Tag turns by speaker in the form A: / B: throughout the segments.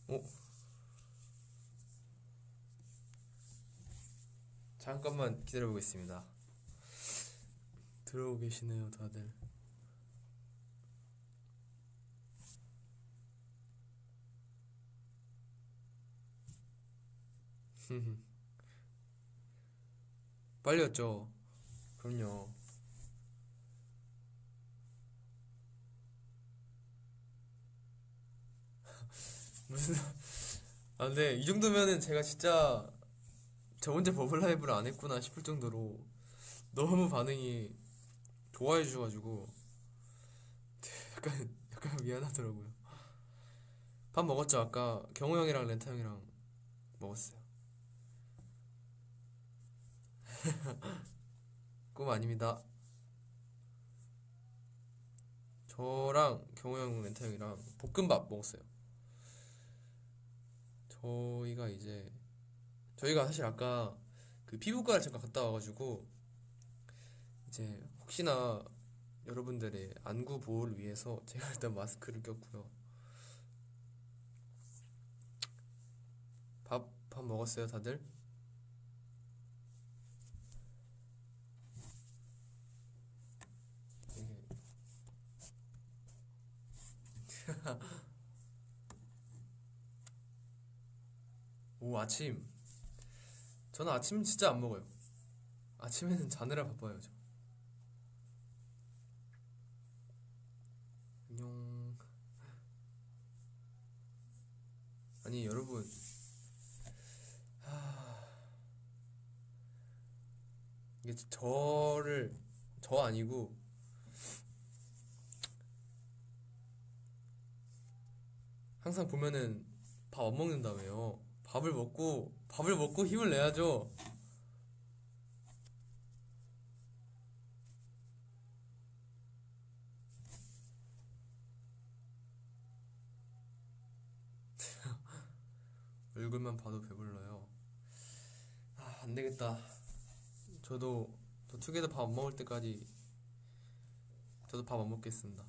A: 어? 잠깐만 기다려보겠습니다. 들어오고 계시네요, 다들. 빨리 왔죠? 그럼요. 무슨, 아, 근데 이 정도면은 제가 진짜 저 혼자 버블 라이브를 안 했구나 싶을 정도로 너무 반응이 좋아해 주셔가지고 약간 미안하더라고요. 밥 먹었죠? 아까 경호 형이랑 렌타 형이랑 먹었어요. 꿈 아닙니다. 저랑 경호 형, 렌타 형이랑 볶음밥 먹었어요. 저희가 이제 저희가 사실 아까 그 피부과를 잠깐 갔다 와가지고 이제 혹시나 여러분들의 안구 보호를 위해서 제가 일단 마스크를 꼈고요. 밥 먹었어요, 다들? 이게- 오, 아침. 저는 아침 진짜 안 먹어요. 아침에는 자느라 바빠요, 저. 안녕. 아니, 여러분. 이게 저 아니고, 항상 보면은 밥 안 먹는다며요. 밥을 먹고 힘을 내야죠. 얼굴만 봐도 배불러요. 아, 안 되겠다. 저도, 저 투게더 밥 안 먹을 때까지 저도 밥 안 먹겠습니다.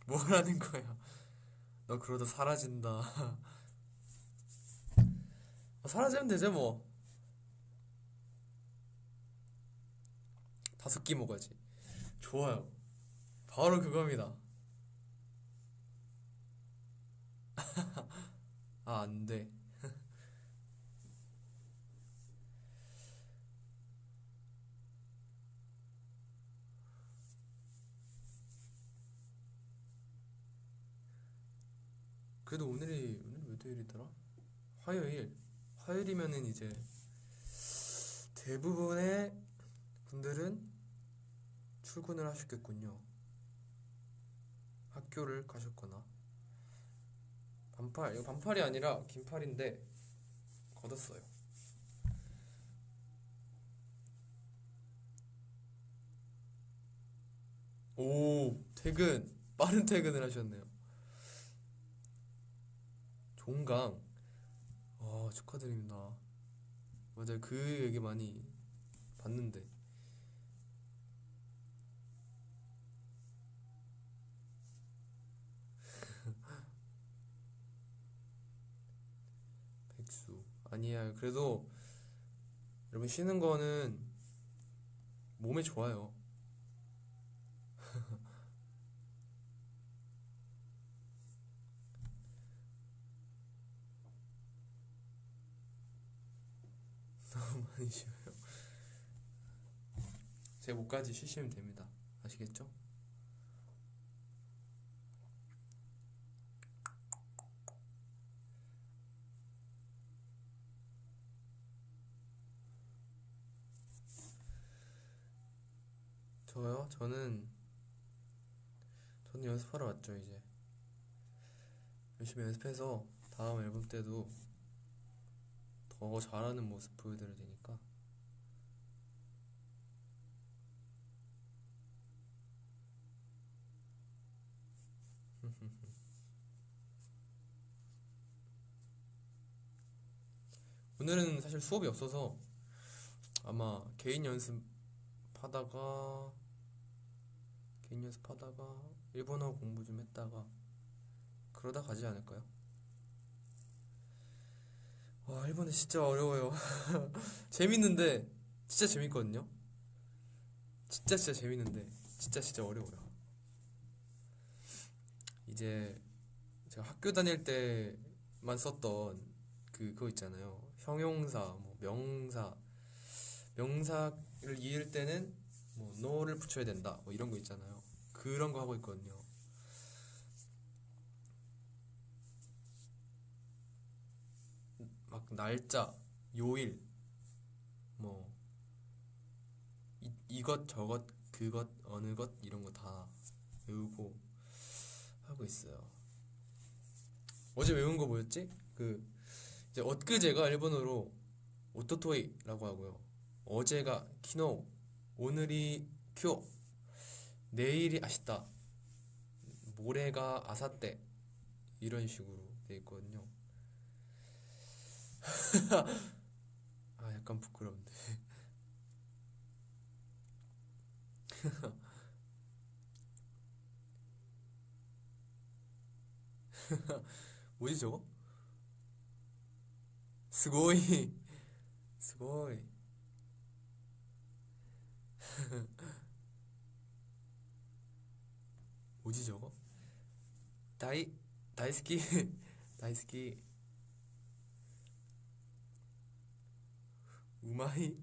A: 뭐라는 거야? 너 그러다 사라진다. 사라지면 되죠, 뭐. 5끼 먹어야지. 좋아요. 바로 그겁니다. 아, 안 돼. 그래도 오늘 몇 요일이더라? 화요일. 화요일이면은 이제 대부분의 분들은 출근을 하셨겠군요. 학교를 가셨거나. 이거 반팔이 아니라 긴팔인데 걷었어요. 오, 빠른 퇴근을 하셨네요. 종강. 아, 축하드립니다. 맞아요. 그 얘기 많이 봤는데. 백수. 아니야. 그래도 여러분 쉬는 거는 몸에 좋아요. 많이 쉬어요. 제 목까지 쉬시면 됩니다. 아시겠죠? 저요? 저는 연습하러 왔죠, 이제. 열심히 연습해서 다음 앨범 때도 더 잘하는 모습 보여드려야 되니까. 오늘은 사실 수업이 없어서 아마 개인 연습하다가 일본어 공부 좀 했다가 그러다 가지 않을까요? 와, 일본어 진짜 어려워요. 재밌는데 진짜 재밌거든요. 진짜 재밌는데 진짜 어려워요. 이제 제가 학교 다닐 때만 썼던 그거 있잖아요. 형용사, 뭐 명사를 이을 때는 뭐 no를 붙여야 된다. 뭐 이런 거 있잖아요. 그런 거 하고 있거든요. 막 날짜, 요일, 뭐 이것 저것 그것 어느 것 이런 거 다 외우고 하고 있어요. 어제 외운 거 뭐였지? 이제 엊그제가 일본어로 오토토이라고 하고요. 어제가 키노, 오늘이 쿄, 내일이 아시다, 모레가 아사떼 이런 식으로 돼 있거든요. 아, 약간 부끄러운데. 뭐지 저거? 스고이, 스고이. 뭐지 저거? 다이, 다이스키, 다이스키, 우마이.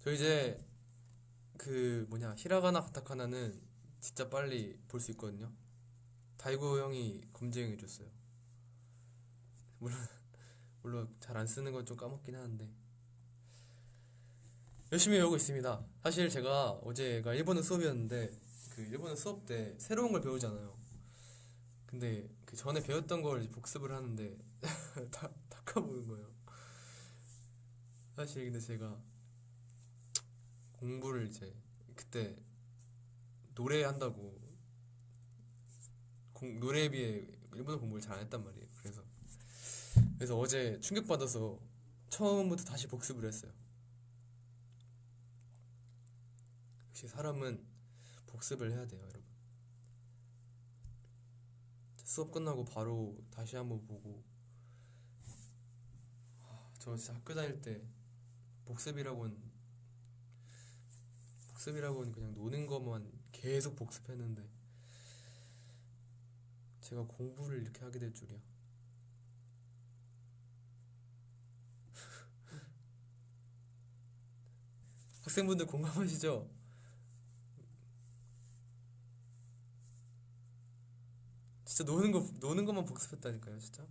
A: 저 이제 히라가나 가타카나는 진짜 빨리 볼 수 있거든요. 다이고 형이 검증해줬어요. 물론 물론 잘 안 쓰는 건 좀 까먹긴 하는데 열심히 외우고 있습니다. 사실 제가 어제가 일본어 수업이었는데 그 일본어 수업 때 새로운 걸 배우잖아요. 근데 그 전에 배웠던 걸 이제 복습을 하는데 다 까먹은 거예요. 사실 근데 제가 공부를 이제 그때 노래한다고 노래에 비해 일본어 공부를 잘 안 했단 말이에요. 그래서 어제 충격받아서 처음부터 다시 복습을 했어요. 역시 사람은 복습을 해야 돼요, 여러분. 수업 끝나고 바로 다시 한번 보고. 저 진짜 학교 다닐 때 복습이라고는 복습이라고는 그냥 노는 것만 계속 복습했는데 제가 공부를 이렇게 하게 될 줄이야. 학생분들 공감하시죠? 진짜 노는 것만 복습했다니까요, 진짜.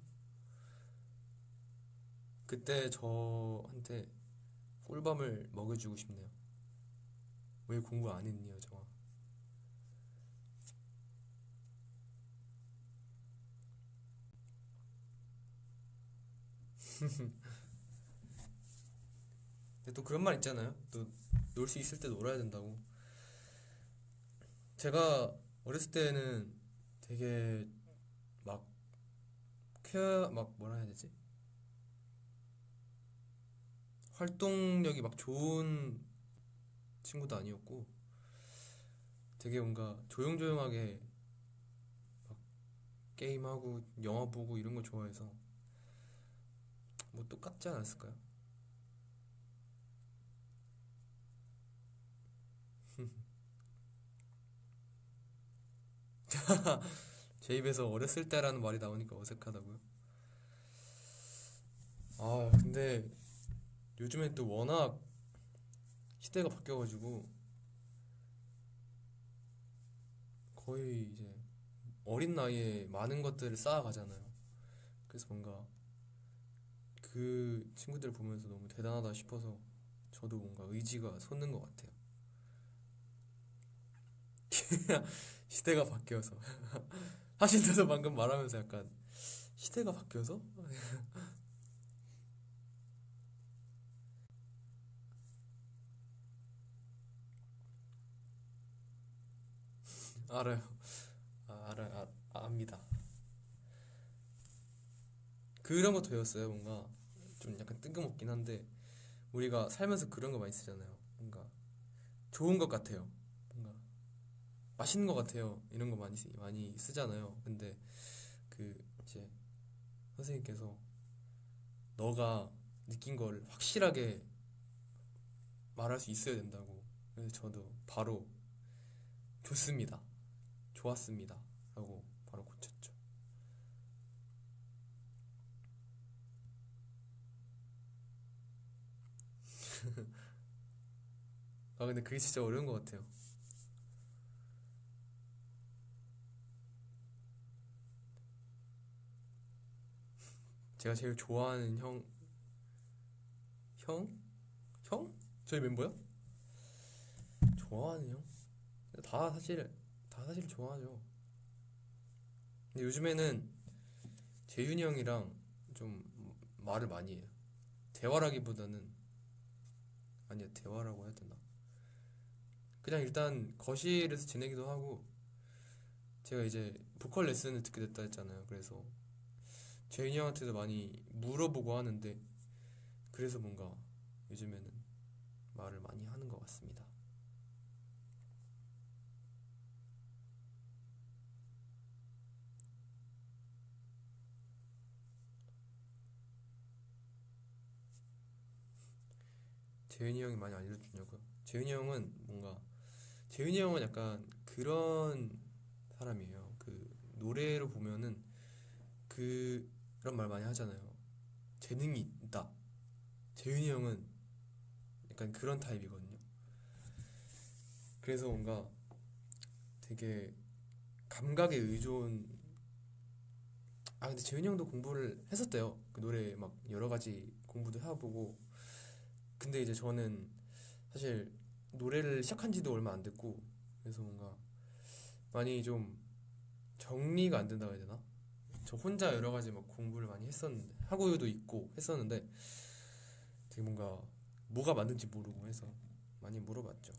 A: 그때 저한테 꿀밤을 먹여주고 싶네요. 왜 공부 안 했니, 여정아? 근데 또 그런 말 있잖아요. 또 놀 수 있을 때 놀아야 된다고. 제가 어렸을 때는 되게 막 막 뭐라 해야 되지? 활동력이 막 좋은 친구도 아니었고 되게 뭔가 조용조용하게 막 게임하고 영화 보고 이런 거 좋아해서 뭐 똑같지 않았을까요? 제 입에서 어렸을 때라는 말이 나오니까 어색하다고요? 아, 근데 요즘엔 또 워낙 시대가 바뀌어가지고 거의 이제 어린 나이에 많은 것들을 쌓아가잖아요. 그래서 뭔가 그 친구들 보면서 너무 대단하다 싶어서 저도 뭔가 의지가 솟는 것 같아요. 시대가 바뀌어서. 사실 저도 방금 말하면서 약간 시대가 바뀌어서? 알아요. 알아요. 압니다. 그런 것도 배웠어요. 뭔가 좀 약간 뜬금없긴 한데 우리가 살면서 그런 거 많이 쓰잖아요. 뭔가 좋은 것 같아요. 뭔가 맛있는 것 같아요. 이런 거 많이 쓰잖아요. 근데 그 이제 선생님께서 너가 느낀 걸 확실하게 말할 수 있어야 된다고. 그래서 저도 바로 좋습니다. 좋았습니다. 하고 바로 고쳤죠. 아 근데 그게 진짜 어려운 것 같아요. 제가 제일 좋아하는 형? 형? 저희 멤버요? 좋아하는 형? 다 사실 다 사실 좋아하죠. 근데 요즘에는 재윤이 형이랑 좀 말을 많이 해요. 대화라기보다는 아니야 대화라고 해야 되나? 그냥 일단 거실에서 지내기도 하고 제가 이제 보컬 레슨을 듣게 됐다 했잖아요. 그래서 재윤이 형한테도 많이 물어보고 하는데 그래서 뭔가 요즘에는 말을 많이 하는 것 같습니다. 재윤이 형이 많이 알려주냐고요? 재윤이 형은 약간 그런 사람이에요. 그 노래로 보면은 그런 말 많이 하잖아요. 재능이 있다. 재윤이 형은 약간 그런 타입이거든요. 그래서 뭔가 되게 감각에 의존. 아 근데 재윤이 형도 공부를 했었대요. 그 노래 막 여러 가지 공부도 해보고. 근데 이제 저는 사실 노래를 시작한 지도 얼마 안 됐고 그래서 뭔가 많이 좀 정리가 안 된다고 해야 되나? 저 혼자 여러 가지 막 공부를 많이 했었는데 하고도 있고 했었는데 되게 뭔가 뭐가 맞는지 모르고 해서 많이 물어봤죠.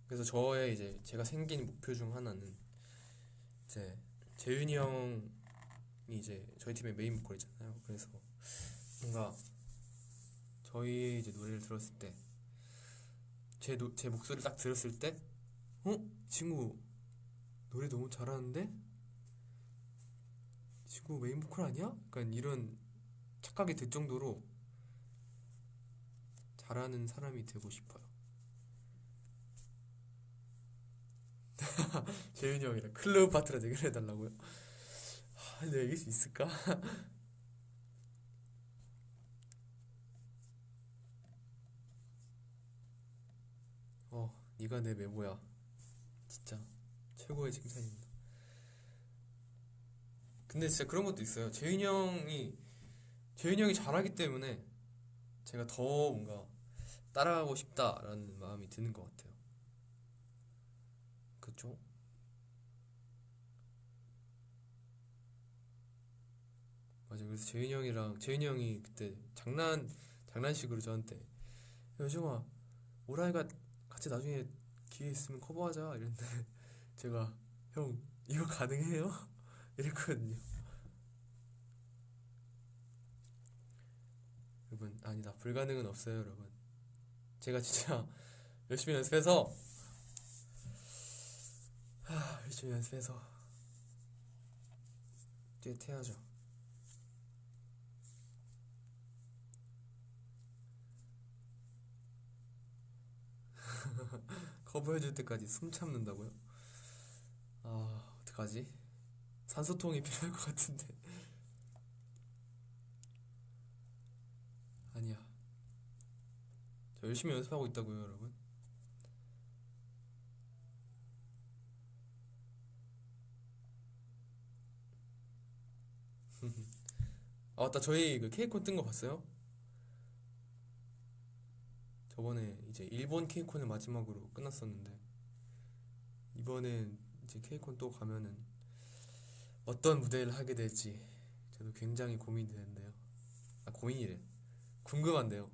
A: 그래서 저의 이제 제가 생긴 목표 중 하나는 이제 재윤이 형이 이제 저희 팀의 메인 보컬이잖아요. 그래서 뭔가 저희 이제 노래를 들었을 때 제 목소리를 딱 들었을 때 어? 이 친구 노래 너무 잘하는데? 이 친구 메인 보컬 아니야? 약간 이런 착각이 들 정도로 잘하는 사람이 되고 싶어요. 재윤이 형이랑 클럽 파트라 얘기를 해달라고요? 내가 이길 수 있을까? 네가 내 메모야. 진짜 최고의 칭찬입니다. 근데 진짜 그런 것도 있어요. 재윤이 형이 잘하기 때문에 제가 더 뭔가 따라가고 싶다라는 마음이 드는 것 같아요. 그쵸? 맞아. 그래서 재윤이 형이 그때 장난식으로 저한테 야, 요정아 오라이가 같이 나중에 기회 있으면 커버하자 이랬는데 제가 형 이거 가능해요? 이랬거든요. 여러분 아니다 불가능은 없어요 여러분. 제가 진짜 열심히 연습해서 열심히 연습해서 듀엣해야죠. 커버해줄 때까지 숨 참는다고요? 아 어떡하지? 산소통이 필요할 것 같은데 아니야. 저 열심히 연습하고 있다고요 여러분. 아 맞다 저희 그 케이콘 뜬 거 봤어요? 저번에 이제 일본 케이콘을 마지막으로 끝났었는데 이번엔 이제 케이콘 또 가면은 어떤 무대를 하게 될지 저도 굉장히 고민이 되는데요. 아 고민이래. 궁금한데요.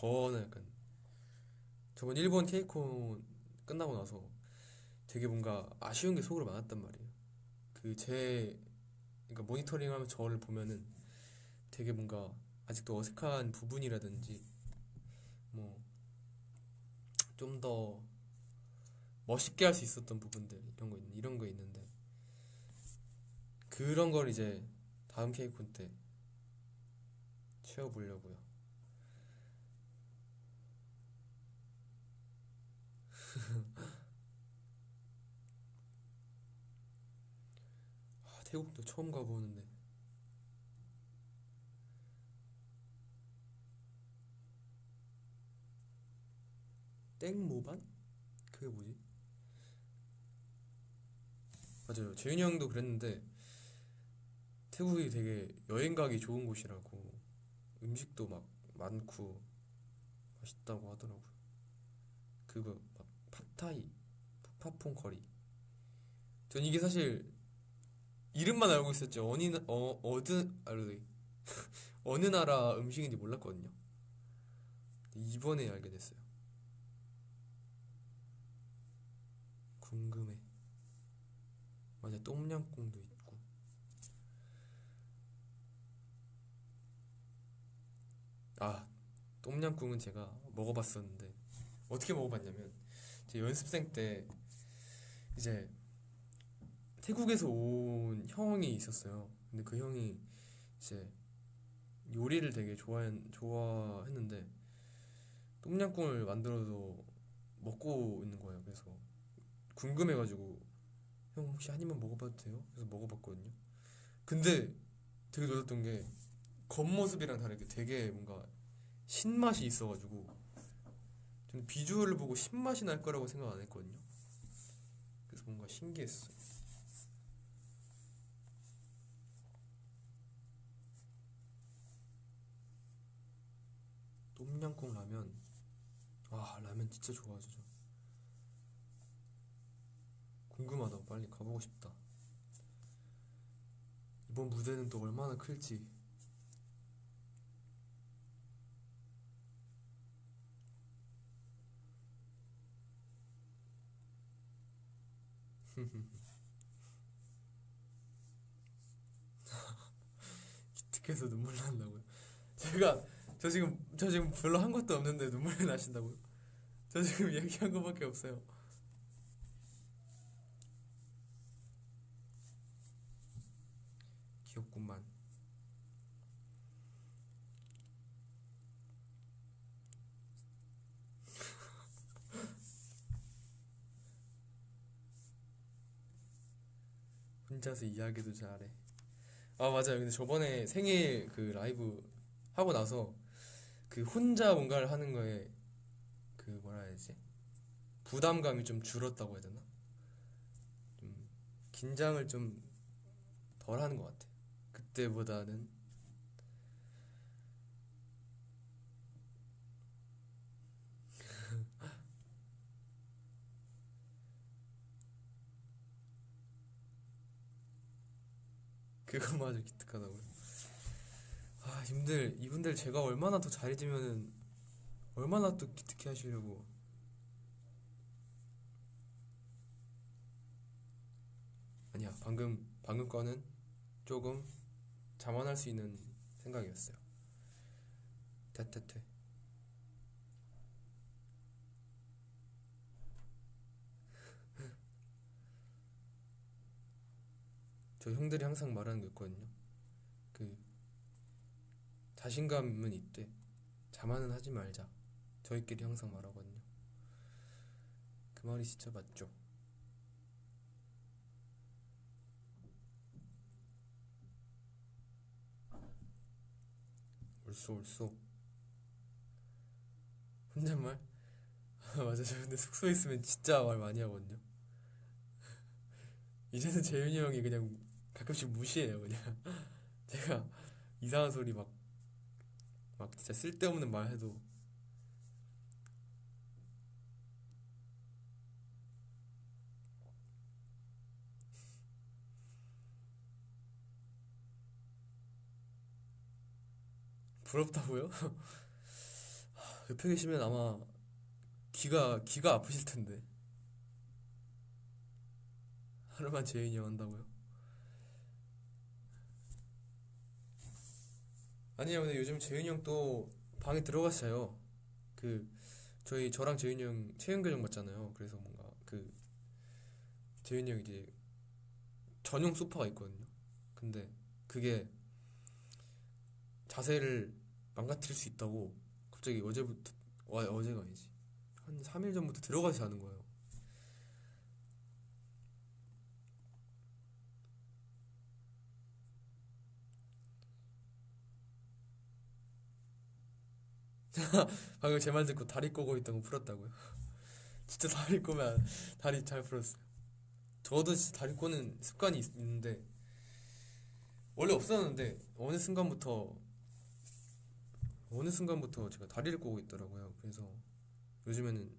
A: 저는 약간 저번 일본 케이콘 끝나고 나서 되게 뭔가 아쉬운 게 속으로 많았단 말이에요. 제 그러니까 모니터링하면 저를 보면은 되게 뭔가 아직도 어색한 부분이라든지 뭐 좀 더 멋있게 할 수 있었던 부분들 이런 거 있는데 그런 걸 이제 다음 케이콘 때 채워보려고요. 태국도 처음 가보는데 땡모반? 그게 뭐지? 맞아요. 재윤이 형도 그랬는데 태국이 되게 여행 가기 좋은 곳이라고 음식도 막 많고 맛있다고 하더라고요. 그거 막 팟타이, 푸파퐁 커리. 전 이게 사실 이름만 알고 있었죠. 어느 나라 음식인지 몰랐거든요. 이번에 알게 됐어요. 궁금해. 맞아, 똠양꿍도 있고. 아, 똠양꿍은 제가 먹어봤었는데 어떻게 먹어봤냐면 제 연습생 때 이제 태국에서 온 형이 있었어요. 근데 그 형이 이제 요리를 되게 좋아했는데 똠양꿍을 만들어서 먹고 있는 거예요. 그래서 궁금해가지고 형 혹시 한 입만 먹어봐도 돼요? 그래서 먹어봤거든요. 근데 되게 놀랐던 게 겉모습이랑 다르게 되게 뭔가 신맛이 있어가지고 저는 비주얼을 보고 신맛이 날 거라고 생각 안 했거든요. 그래서 뭔가 신기했어요. 똠양꿍 라면. 아, 라면 진짜 좋아하죠. 저. 궁금하다. 빨리 가보고 싶다. 이번 무대는 또 얼마나 클지. 기특해서 눈물 난다고요. 제가 저 지금 별로 한 것도 없는데 눈물이 나신다고요? 저 지금 얘기한 거밖에 없어요. 귀엽구만. 혼자서 이야기도 잘해. 아, 맞아요. 근데 저번에 생일 그 라이브 하고 나서 그 혼자 뭔가를 하는 거에 그 뭐라 해야 되지? 부담감이 좀 줄었다고 해야 되나? 좀 긴장을 좀 덜 하는 것 같아. 그때보다는. 그것마저 기특하다고요. 아, 이분들 제가 얼마나 더 잘해지면은 얼마나 또 기특해 하시려고. 아니야, 방금 거는 조금 자만할 수 있는 생각이었어요. 퇴퇴퇴. 저 형들이 항상 말하는 거 있거든요. 그 자신감은 있대. 자만은 하지 말자. 저희끼리 항상 말하거든요. 그 말이 진짜 맞죠. 옳소 옳소. 혼잣말? 맞아, 저 근데 숙소에 있으면 진짜 말 많이 하거든요. 이제는 재윤이 형이 그냥 가끔씩 무시해요, 그냥. 제가 이상한 소리 막 진짜 쓸데없는 말 해도 부럽다고요? 옆에 계시면 아마 귀가 아프실 텐데. 하루만 재윤이 형 한다고요? 아니요, 근데 요즘 재윤이 형 또 방에 들어가서 자요. 그 저랑 재윤이 형 체형 교정 받잖아요. 그래서 뭔가 그 재윤이 형 이제 전용 소파가 있거든요. 근데 그게 자세를 망가뜨릴 수 있다고 갑자기 어제부터, 어제가 아니지, 한 3일 전부터 들어가서 자는 거예요. 방금 제 말 듣고 다리 꼬고 있던 거 풀었다고요? 진짜 다리 꼬면 다리 잘 풀었어요. 저도 진짜 다리 꼬는 습관이 있는데 원래 없었는데 어느 순간부터 제가 다리를 꼬고 있더라고요. 그래서 요즘에는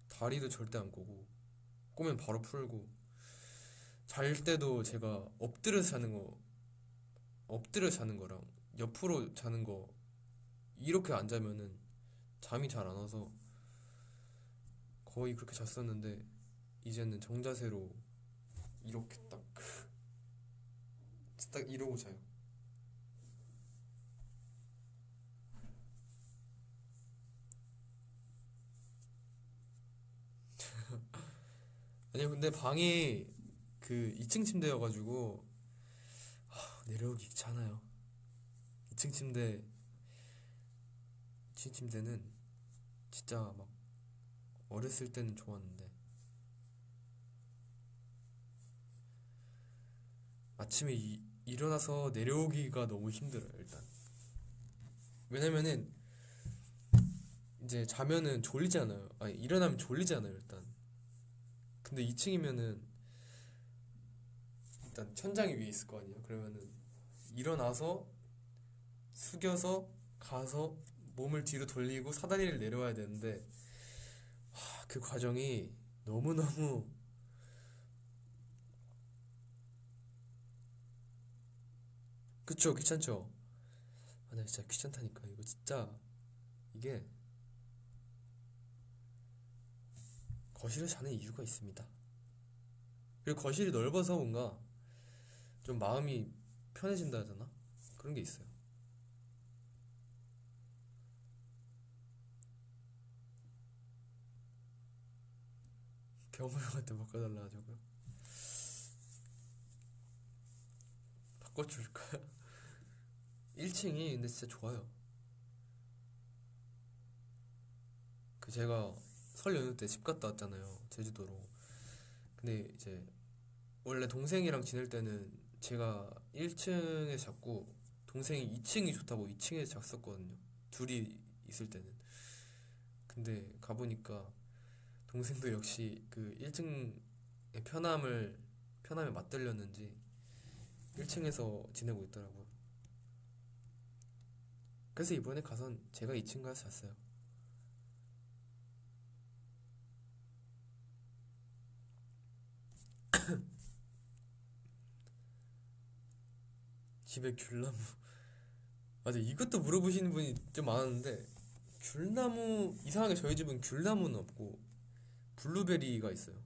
A: 다리도 절대 안 꼬고 꼬면 바로 풀고, 잘 때도 제가 엎드려 자는 거랑 옆으로 자는 거, 이렇게 안 자면은 잠이 잘 안 와서 거의 그렇게 잤었는데 이제는 정자세로 이렇게 딱 이러고 자요. 아니요, 근데 방이 그 2층 침대여가지고 내려오기 귀찮아요. 2층 침대 2층 침대는 진짜 막 어렸을 때는 좋았는데 아침에 일어나서 내려오기가 너무 힘들어요, 일단. 왜냐면은 이제 자면은 졸리잖아요. 아니, 일어나면 졸리잖아요, 일단. 근데 2층이면은 일단 천장이 위에 있을 거 아니에요. 그러면은 일어나서 숙여서 가서 몸을 뒤로 돌리고 사다리를 내려와야 되는데 그 과정이 너무너무. 그쵸, 귀찮죠. 아, 나 진짜 귀찮다니까. 이거 진짜 이게 거실에 자는 이유가 있습니다. 그리고 거실이 넓어서 뭔가 좀 마음이 편해진다 해야 되나? 그런 게 있어요. 경호형한테 바꿔달라 하자고요? 바꿔줄까요? 1층이 근데 진짜 좋아요. 그 제가 설 연휴 때 집 갔다 왔잖아요, 제주도로. 근데 이제 원래 동생이랑 지낼 때는 제가 1층에 잤고 동생이 2층이 좋다고 2층에 잤었거든요. 둘이 있을 때는. 근데 가보니까 동생도 역시 그 1층의 편함에 맞들렸는지 1층에서 지내고 있더라고요. 그래서 이번에 가선 제가 2층 가서 잤어요. 집에 귤나무. 맞아, 이것도 물어보시는 분이 좀 많았는데, 귤나무, 이상하게 저희 집은 귤나무는 없고 블루베리가 있어요.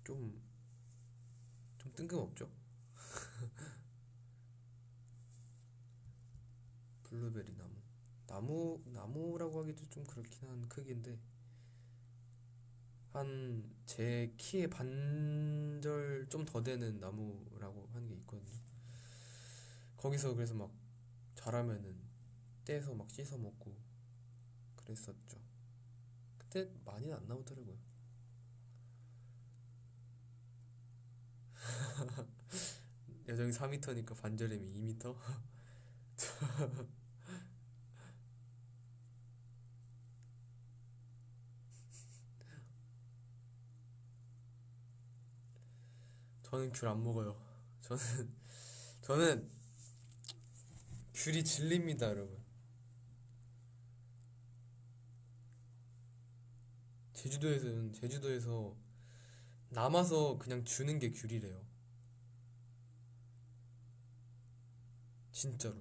A: 좀 좀 뜬금없죠? 블루베리 나무라고 하기도 좀 그렇긴 한 크기인데, 한 제 키의 반절 좀 더 되는 나무라고 하는 게 있거든요. 거기서 그래서 막 자라면은 떼서 막 씻어 먹고 그랬었죠. 그때 많이는 안 나오더라고요. 여정이 4m니까 반절이면 2m? 저는 귤 안 먹어요. 저는 저는 귤이 진리입니다, 여러분. 제주도에서 남아서 그냥 주는 게 귤이래요. 진짜로.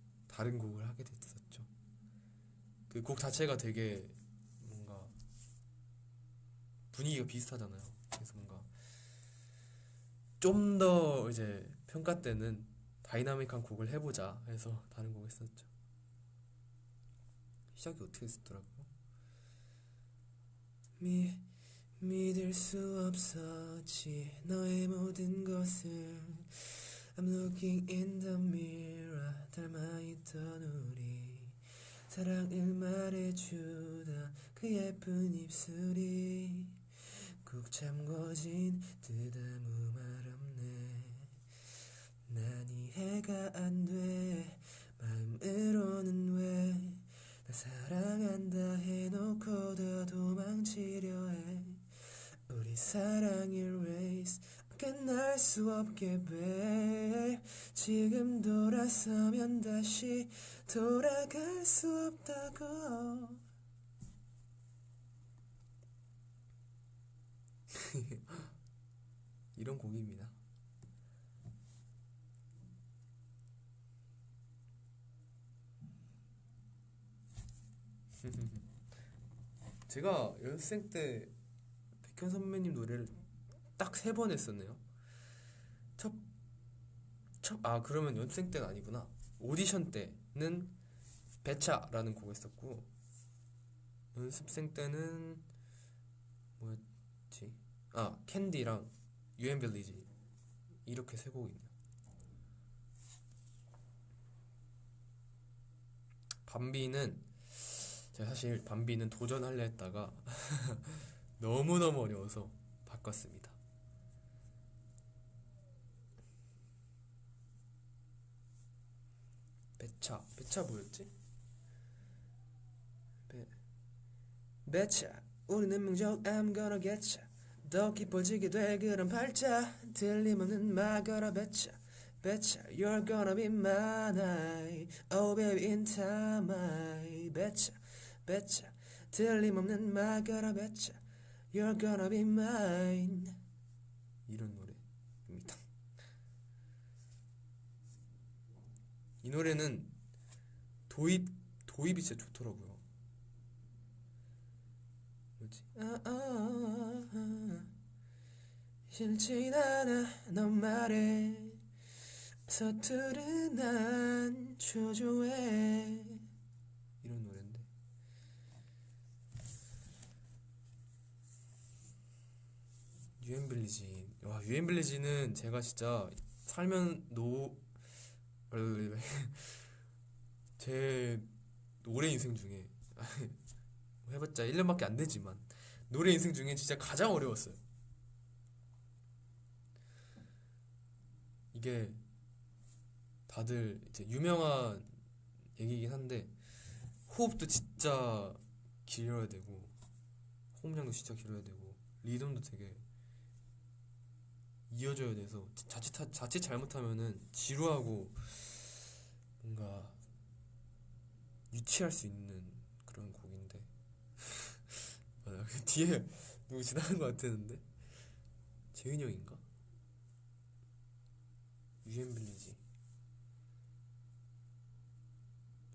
A: 다른 곡을 하게 됐었죠. 그 곡 자체가 되게 뭔가 분위기가 비슷하잖아요. 그래서 뭔가 좀 더 이제 평가 때는 다이나믹한 곡을 해보자 해서 다른 곡 했었죠. 시작이 어떻게 했었더라고요? 믿을 수 없었지 너의 모든 것을 I'm looking in the mirror 닮아있던 우리 사랑을 말해주던 그 예쁜 입술이 꾹 잠궈진 듯 아무 말 없네 난 이해가 안 돼 마음으로는 왜 나 사랑한다 해놓고 더 도망치려 해 우리 사랑의 race 끝날 수 없게 babe 지금 돌아서면 다시 돌아갈 수 없다고 이런 곡입니다. 제가 연습생 때 백현 선배님 노래를 딱 3번 했었네요. 그러면 연습생 때는 아니구나. 오디션 때는 배차라는 곡을 했었고, 연습생 때는 뭐였지? 캔디랑 유엔빌리지 이렇게 3곡이네요. 밤비는 제가 사실 밤비는 도전하려 했다가 너무너무 어려워서 바꿨습니다. 배차 뭐였지? 배차 우리는 명적 I'm gonna get ya 더 깊어지게 될 그런 발자 틀림없는 막아라 배차 You're gonna be mine Oh baby in time I 배차 틀림없는 막아라 배차 You're gonna be mine 이런 노래입니다. 이 노래는 도입이 진짜 좋더라고요. 뭐지? 싫진 않아 너 말해 서투른 난 초조해 이런 노래인데 유엔빌리지는 제가 진짜 살면 제 노래 인생 중에 해봤자 1년밖에 안 되지만 노래 인생 중에 진짜 가장 어려웠어요. 이게 다들 이제 유명한 얘기긴 한데 호흡도 진짜 길어야 되고 호흡량도 진짜 길어야 되고 리듬도 되게 이어져야 돼서 자칫 잘못하면은 지루하고 뭔가 유치할 수 있는 그런 곡인데 맞아. 뒤에 누구 지나간 것 같았는데 재윤이 형인가? 유엔빌리지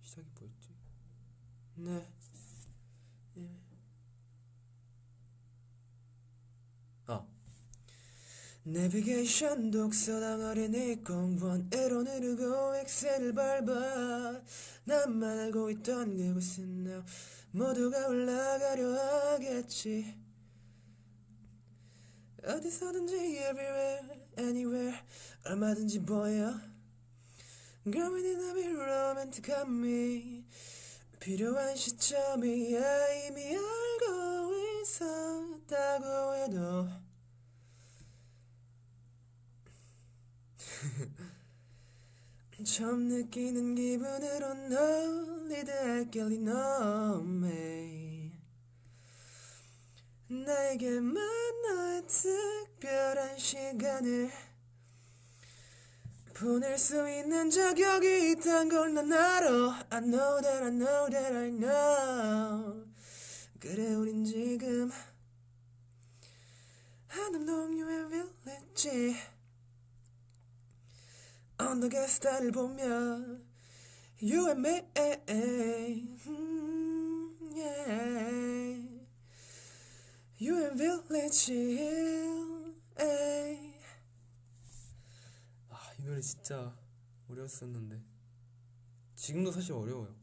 A: 시작이 뭐였지? 네. 내비게이션 독서당 어린이 공원으로 누르고 엑셀을 밟아 나만 알고 있던 그곳은 now 모두가 올라가려 하겠지 어디서든지 everywhere anywhere 얼마든지 보여 Girl we need to be romantic on me 필요한 시점이야 이미 알고 있었다고 해도 처음 느끼는 기분으로 널 리드할게 너매 나에게만 너의 특별한 시간을 보낼 수 있는 자격이 있단 걸 난 알아 I know that I know that I know 그래 우린 지금 한남동유의 빌리지 언덕의 스타를 보며 You and me, yeah. You and Village Hill, 이 노래 진짜 어려웠었는데 지금도 사실 어려워요.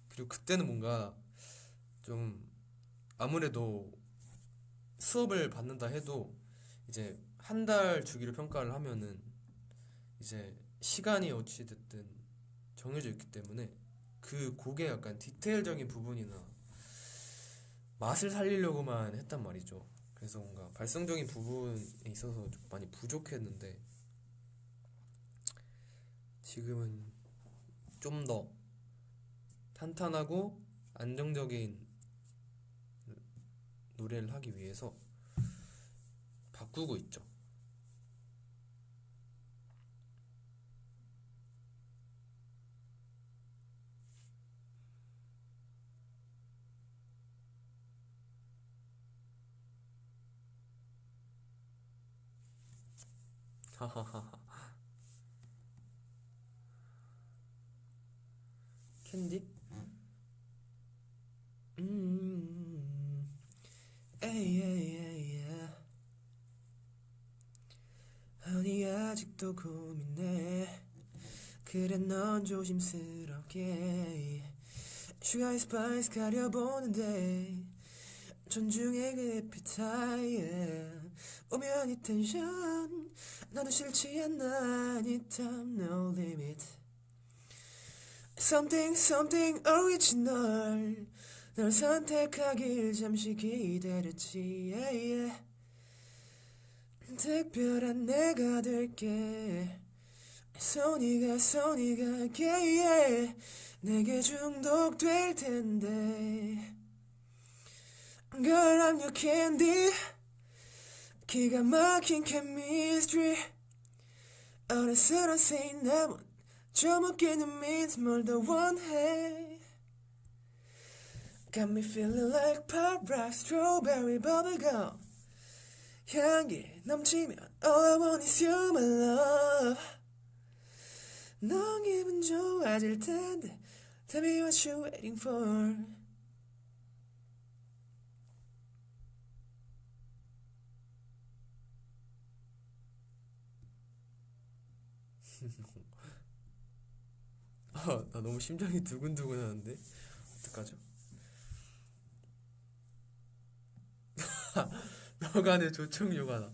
A: 그리고 그때는 뭔가 좀 아무래도 수업을 받는다 해도 이제 한 달 주기로 평가를 하면은 이제 시간이 어찌 됐든 정해져 있기 때문에 그 곡의 약간 디테일적인 부분이나 맛을 살리려고만 했단 말이죠. 그래서 뭔가 발성적인 부분에 있어서 좀 많이 부족했는데 지금은 좀 더 탄탄하고 안정적인 노래를 하기 위해서 바꾸고 있죠. 캔디? 에이 에이 에이 아니 아직도 고민해 그래 넌 조심스럽게 슈가의 스파이스 가려보는데 존중해 그 에피타임 오면 이 텐션 나도 싫지 않아 anytime no limit something original 널 선택하길 잠시 기다렸지 yeah. 특별한 내가 될게 손이가 yeah. 내게 중독될 텐데 Girl I'm your candy 기가 막힌 chemistry 어른스러운 남은 좀 웃기는 means 뭘 더 원해 Got me feeling like pop rock strawberry bubblegum 향기 넘치면 all I want is you my love 넌 기분 좋아질 텐데 Tell me what you waiting for 나 너무 심장이 두근두근 하는데 어떡하죠? 너가 내 조청유가다.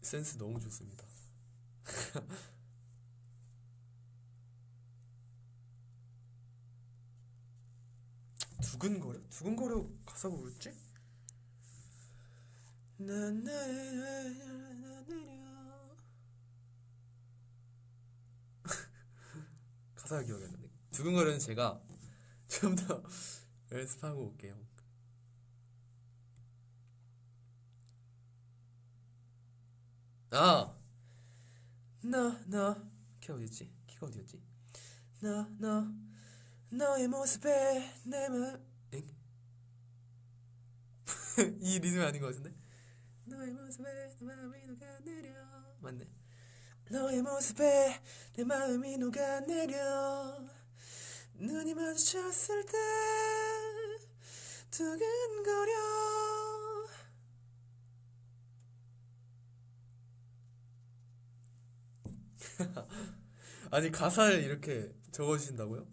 A: 센스 너무 좋습니다. 두근거려? 두근거려 가사가 뭐였지? 난 가사가 기억이 안 나네. 두근거려는 제가 좀 더 연습하고 올게요. 아! 너 키가 어디였지? 키가 어디였지? 너의 모습에 내 마음 이 리듬이 아닌 것 같은데? 너의 모습에 내 마음이 녹아내려 맞네 너의 모습에 내 마음이 녹아내려 눈이 마주쳤을 때 두근거려 아니 가사를 이렇게 적어주신다고요?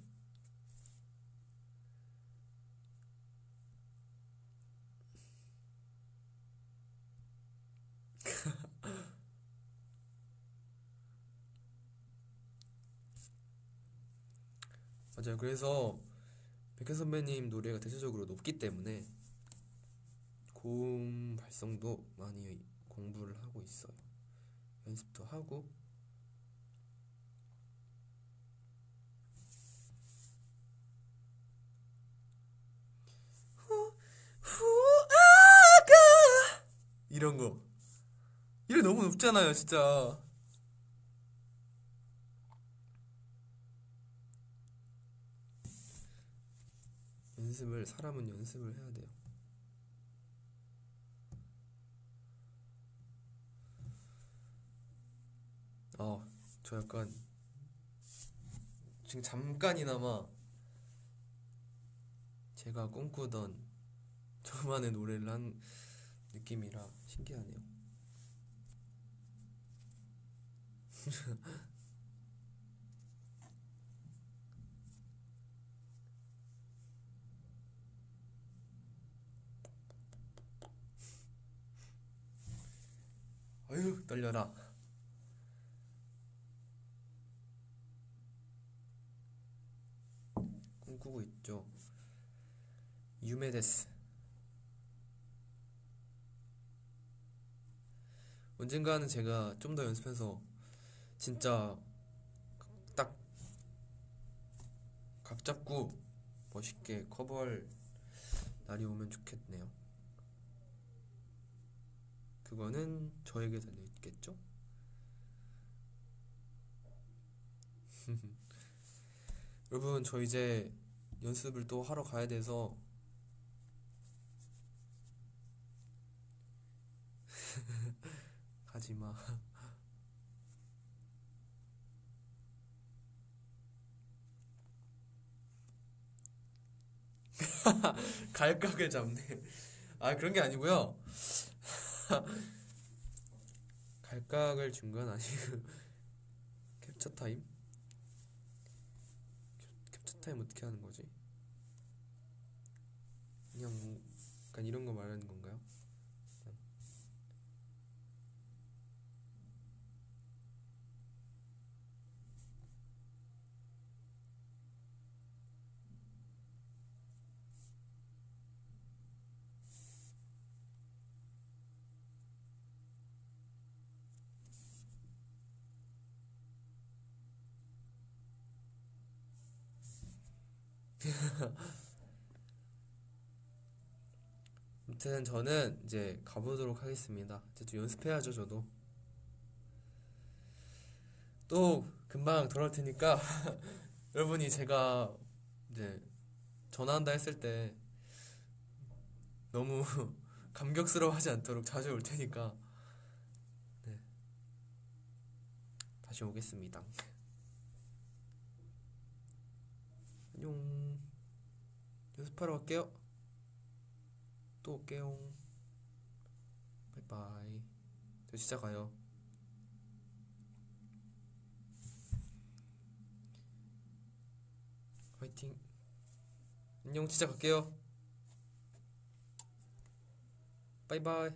A: 맞아요. 그래서 백현 선배님 노래가 대체적으로 높기 때문에 고음 발성도 많이 공부를 하고 있어요. 연습도 하고 이런 거 이래 너무 높잖아요 진짜. 사람은 연습을 해야 돼요. 어, 저 약간 지금 잠깐이나마 제가 꿈꾸던 저만의 노래를 한 느낌이라 신기하네요. 아유, 떨려라. 꿈꾸고 있죠. 유메데스. 언젠가는 제가 좀 더 연습해서 진짜 딱 각 잡고 멋있게 커버할 날이 오면 좋겠네요. 그거는 저에게 달려있겠죠? 여러분, 저 이제 연습을 또 하러 가야 돼서 가지마. 갈각을 잡네. 아, 그런 게 아니고요. 갈각을 준 건 아니고 캡처 타임? 캡처 타임 어떻게 하는 거지? 그냥 뭐 약간 이런 거 말하는 건가요? 아무튼 저는 이제 가보도록 하겠습니다. 이제 또 연습해야죠, 저도. 또 금방 돌아올 테니까 여러분이 제가 이제 전화한다 했을 때 너무 감격스러워하지 않도록 자주 올 테니까 네, 다시 오겠습니다. 안녕. 연습하러 갈게요. 또 올게요. 바이바이. 저 진짜 가요. 화이팅. 안녕, 진짜 갈게요. 바이바이.